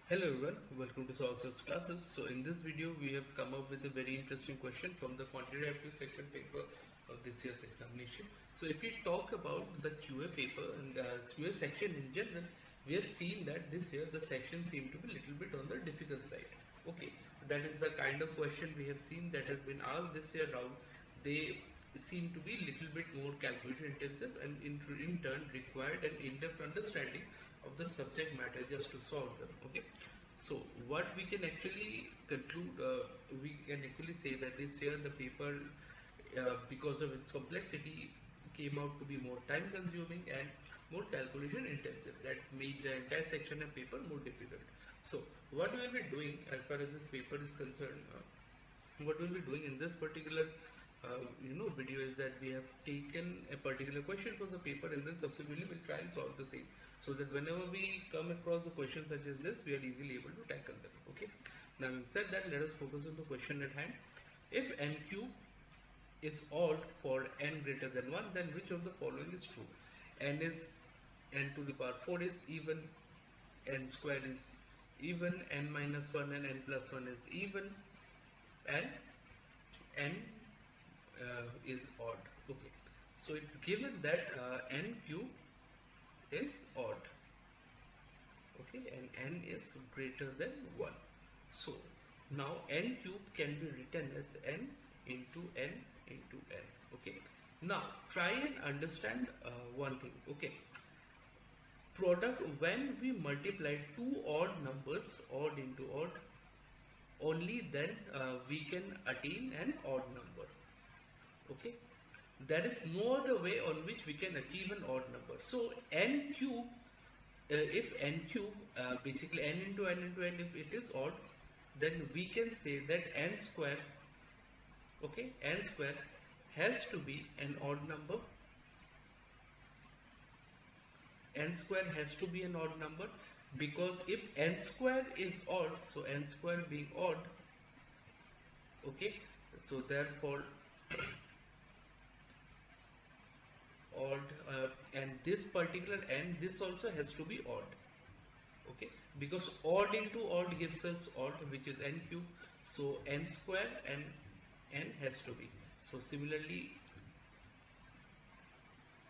Hello everyone, welcome to Solvers classes. So in this video we have come up with a very interesting question from the quantitative aptitude section paper of this year's examination. So if we talk about the QA paper and the QA section in general, we have seen that this year the section seemed to be a little bit on the difficult side. Okay, that is the kind of question we have seen that has been asked this year round. They seem to be a little bit more calculation intensive and in turn required an in-depth understanding of the subject matter just to solve them. Okay, so what we can actually conclude, we can actually say that this year the paper, because of its complexity, came out to be more time consuming and more calculation intensive. That made the entire section of paper more difficult. So what we will be doing as far as this paper is concerned, what we'll be doing in this particular video is that we have taken a particular question from the paper and then subsequently we'll try and solve the same, so that whenever we come across the questions such as this, we are easily able to tackle them. Okay, now having said that, let us focus on the question at hand. If n cube is odd for n greater than 1, then which of the following is true? N to the power 4 is even, n square is even, n minus 1 and n plus 1 is even, and n is odd. Okay, so it's given that n cube is odd. Okay, and n is greater than 1. So now n cube can be written as n into n into n. Okay, now try and understand one thing. Okay, product, when we multiply two odd numbers, odd into odd, only then we can attain an odd number. Okay, there is no other way on which we can achieve an odd number. So n cube, if n cube, basically n into n into n, if it is odd, then we can say that n square, okay, n square has to be an odd number. N square has to be an odd number, because if n square is odd, so n square being odd, okay, so therefore odd, and this particular n, this also has to be odd. Okay, because odd into odd gives us odd, which is n cube, so n square and n has to be. So similarly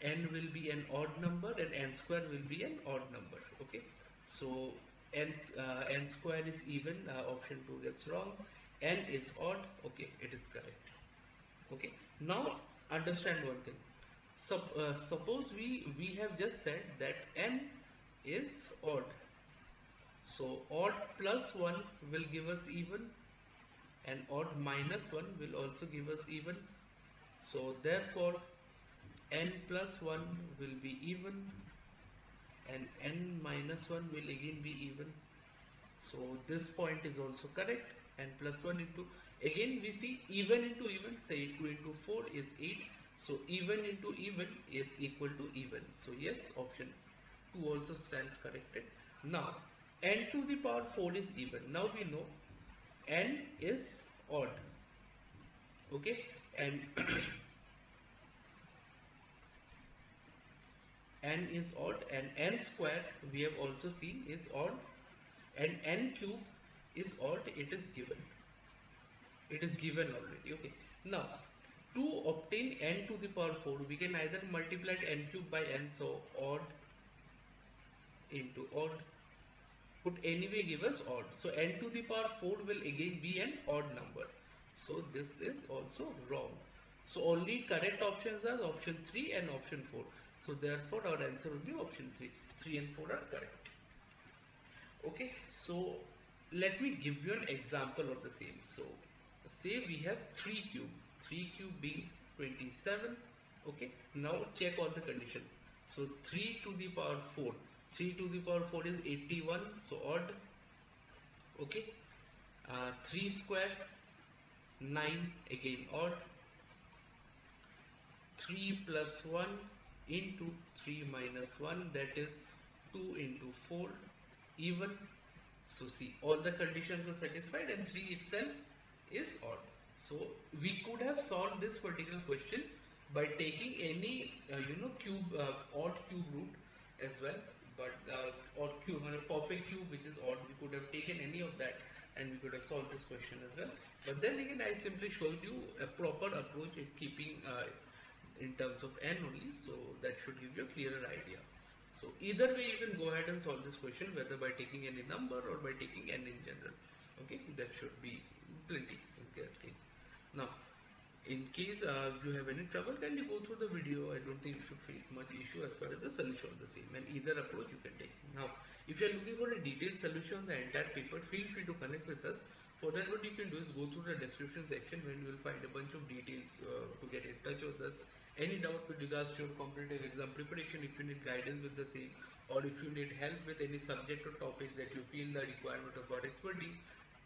n will be an odd number and n square will be an odd number. Okay, so n square is even, option 2 gets wrong. N is odd, okay, it is correct. Okay, now understand one thing. Suppose we have just said that n is odd, so odd plus 1 will give us even, and odd minus 1 will also give us even. So therefore n plus 1 will be even and n minus 1 will again be even. So this point is also correct. And plus 1 into, again we see even into even, say 2 into 4 is 8, so even into even is equal to even. So yes, option 2 also stands corrected. Now n to the power 4 is even. Now we know n is odd. Okay, and n is odd, and n square we have also seen is odd, and n cube is odd, it is given. It is given already. Okay, now to obtain n to the power 4, we can either multiply n cube by n, so odd into odd would anyway give us odd. So n to the power 4 will again be an odd number. So this is also wrong. So only correct options are option 3 and option 4. So therefore our answer will be option 3. 3 and 4 are correct. Okay, so let me give you an example of the same. So say we have 3 cube, 3 cube being 27. Okay, now check all the condition. So 3 to the power 4, 3 to the power 4 is 81, so odd. Okay, 3 square 9, again odd. 3 plus 1 into 3 minus 1, that is 2 into 4, even. So see, all the conditions are satisfied and 3 itself is odd. So we could have solved this particular question by taking any cube, odd cube root as well, but or cube, a perfect cube which is odd. We could have taken any of that and we could have solved this question as well. But then again, I simply showed you a proper approach in keeping in terms of n only, so that should give you a clearer idea. So either way you can go ahead and solve this question, whether by taking any number or by taking n in general. Okay, that should be plenty in that case. Now in case you have any trouble, can you go through the video? I don't think you should face much issue as far as the solution of the same, and either approach you can take. Now if you are looking for a detailed solution on the entire paper, feel free to connect with us. For that, what you can do is go through the description section when you will find a bunch of details to get in touch with us. Any doubt with regards to your competitive exam preparation, if you need guidance with the same, or if you need help with any subject or topic that you feel the requirement of our expertise,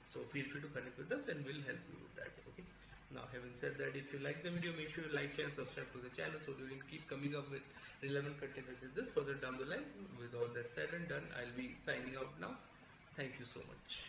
so feel free to connect with us and we'll help you with that. Okay. Now having said that, if you like the video, make sure you like, share and subscribe to the channel so we will keep coming up with relevant content such as this further down the line. With all that said and done, I'll be signing out now. Thank you so much.